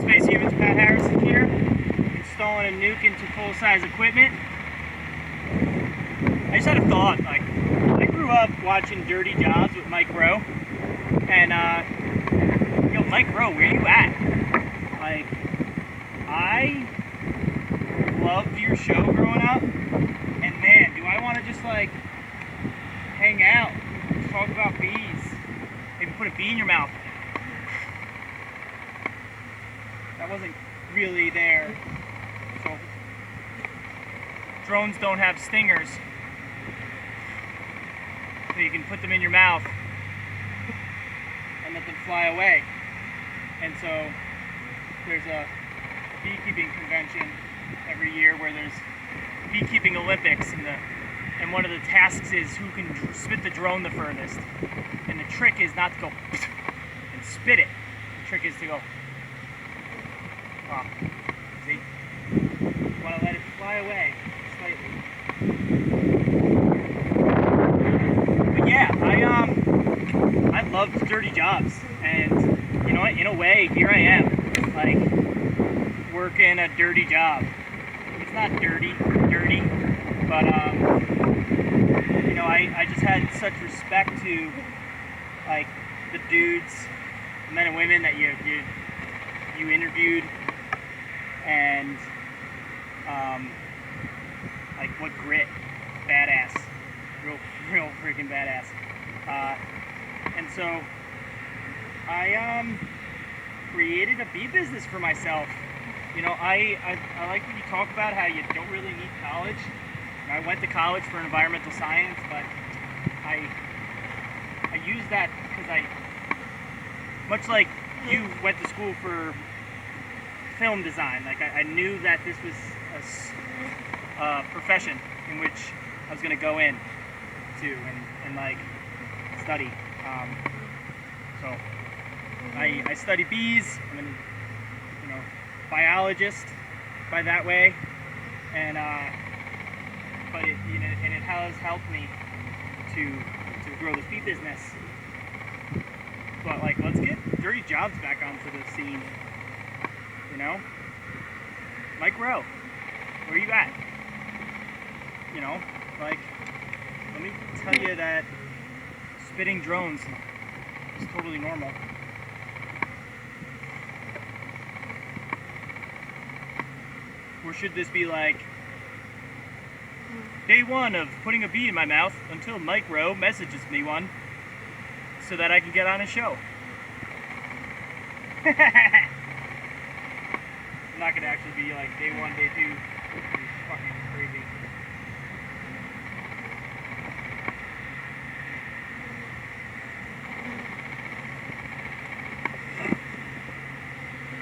Space Humans, Pat Harrison here, installing a Nuc into full-size equipment. I just had a thought, like, I grew up watching Dirty Jobs with Mike Rowe, and, yo, Mike Rowe, where you at? Like, I loved your show growing up, and man, do I want to just, like, hang out, talk about bees, maybe put a bee in your mouth. That wasn't really there. So drones don't have stingers, so you can put them in your mouth and let them fly away. And so there's a beekeeping convention every year where there's beekeeping Olympics, and one of the tasks is who can spit the drone the furthest. And the trick is not to go and spit it. The trick is to go. See? You want to let it fly away slightly. But yeah, I loved Dirty Jobs, and you know what? In a way, here I am, like working a dirty job. It's not dirty, but you know, I just had such respect to like the dudes, the men and women that you interviewed. And like what grit, badass, real freaking badass. And so I created a bee business for myself. You know, I like when you talk about how you don't really need college. I went to college for environmental science, but I use that because much like you went to school for film design, like I knew that this was a profession in which I was going to go in to and like study. So I study bees. I'm a biologist by that way, and but it has helped me to grow this bee business. But like, let's get Dirty Jobs back onto the scene. You know, Mike Rowe, where you at? You know, like, let me tell you that spitting drones is totally normal. Or should this be like day one of putting a bee in my mouth until Mike Rowe messages me one so that I can get on a show? Not gonna actually be like day one, day two. It's fucking crazy.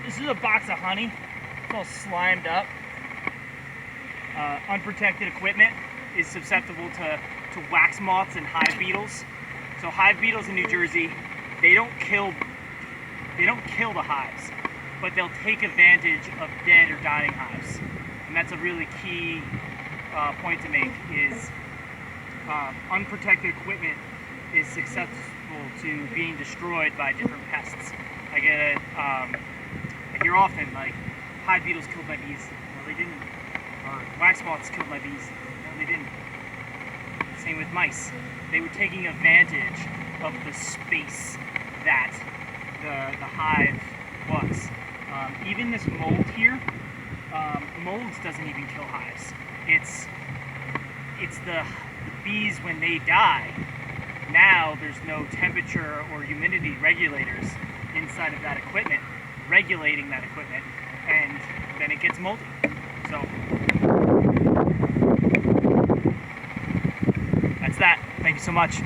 This is a box of honey. It's all slimed up. Unprotected equipment is susceptible to wax moths and hive beetles. So hive beetles in New Jersey, they don't kill the hives, but they'll take advantage of dead or dying hives. And that's a really key point to make, is unprotected equipment is susceptible to being destroyed by different pests. I hear often, like, hive beetles killed my bees. No, they didn't. Or wax moths killed my bees. No, they didn't. Same with mice. They were taking advantage of the space that the hive was. Even this mold here, molds doesn't even kill hives. It's the bees when they die. Now there's no temperature or humidity regulators inside of that equipment, regulating that equipment, and then it gets moldy. So that's that. Thank you so much.